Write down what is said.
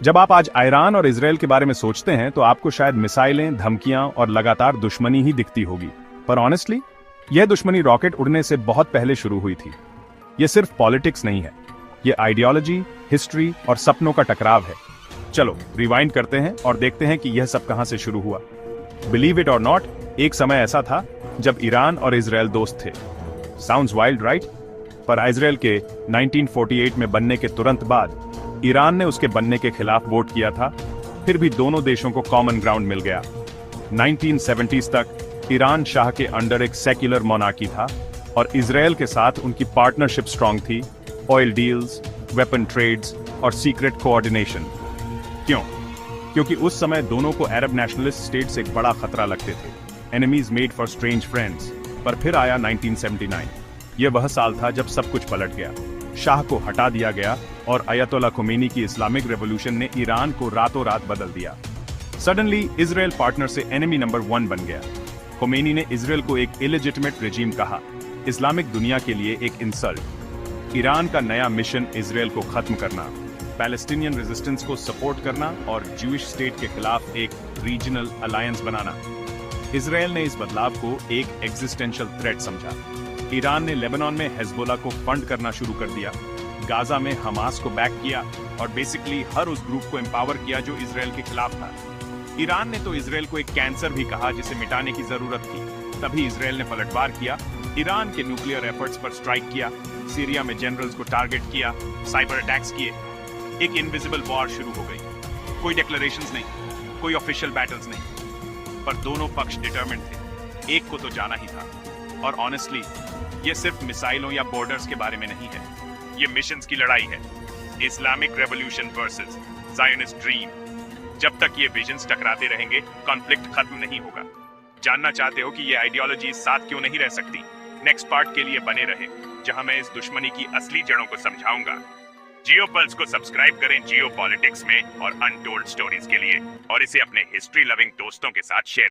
जब आप आज ईरान और इजराइल के बारे में सोचते हैं तो आपको शायद मिसाइलें, धमकियां और लगातार दुश्मनी ही दिखती होगी। पर ऑनेस्टली, यह दुश्मनी रॉकेट उड़ने से बहुत पहले शुरू हुई थी। यह सिर्फ पॉलिटिक्स नहीं है, यह आइडियोलॉजी, हिस्ट्री और सपनों का टकराव है। चलो रिवाइंड करते हैं और देखते हैं कि यह सब कहां से शुरू हुआ। बिलीव इट और नॉट, एक समय ऐसा था जब ईरान और इजराइल दोस्त थे। Sounds wild, right? पर इजराइल के 1948 में बनने के तुरंत बाद ईरान ने उसके बनने के खिलाफ वोट किया था। फिर भी दोनों देशों को कॉमन ग्राउंड मिल गया। 1970s तक ईरान शाह के अंडर एक सेक्युलर मोनार्की था और इजराइल के साथ उनकी पार्टनरशिप स्ट्रांग थी। ऑयल डील्स, वेपन ट्रेड्स और सीक्रेट कोऑर्डिनेशन। क्यों? क्योंकि उस समय दोनों को अरब नेशनलिस्ट स्टेट्स एक बड़ा खतरा लगते थे। Enemies made for strange friends. पर फिर आया 1979। यह वह साल था जब सब कुछ पलट गया। शाह को हटा दिया गया और अयतोल्ला खोमेनी की इस्लामिक रेवोल्यूशन ने ईरान को रातों रात बदल दिया। सडनली इजराइल पार्टनर से एनिमी नंबर 1 बन गया। खोमेनी ने इजराइल को एक इलेजिटिमेट रेजिम कहा, इस्लामिक दुनिया के लिए एक इंसल्ट। ईरान का नया मिशन इजराइल को खत्म करना, पैलेस्टीनियन रेजिस्टेंस को सपोर्ट करना और ज्यूइश स्टेट के खिलाफ एक रीजनल अलायंस बनाना। इजराइल ने इस बदलाव को एक एग्जिस्टेंशियल थ्रेट समझा। ईरान ने लेबनान में हिजबुल्लाह को फंड करना शुरू कर दिया, गाजा में हमास को बैक किया और बेसिकली हर उस ग्रुप को एम्पावर किया जो इजराइल के खिलाफ था। ईरान ने तो इजराइल को एक कैंसर भी कहा जिसे मिटाने की जरूरत थी। तभी इजराइल ने पलटवार किया, ईरान के न्यूक्लियर एफर्ट्स पर स्ट्राइक किया, सीरिया में जनरल्स को टारगेट किया, साइबर अटैक्स किए। एक इनविजिबल वॉर शुरू हो गई। कोई डिक्लेरेशंस नहीं, कोई ऑफिशियल बैटल्स नहीं, पर दोनों पक्ष डिटरमिन्ड थे। एक को तो जाना ही था। और ऑनेस्टली, ये सिर्फ मिसाइलों या बॉर्डर्स के बारे में नहीं है, ये मिशंस की लड़ाई है। Islamic revolution versus Zionist dream. जब तक ये विजन्स टकराते रहेंगे, कॉन्फ्लिक्ट खत्म नहीं होगा। जानना चाहते हो कि ये आइडियोलॉजी साथ क्यों नहीं रह सकती? नेक्स्ट पार्ट के लिए बने रहे, जहां मैं इस दुश्मनी की असली जड़ों को समझाऊंगा। जियो पल्स को सब्सक्राइब करें जियो पॉलिटिक्स में और अनटोल्ड स्टोरीज के लिए, और इसे अपने हिस्ट्री लविंग दोस्तों के साथ शेयर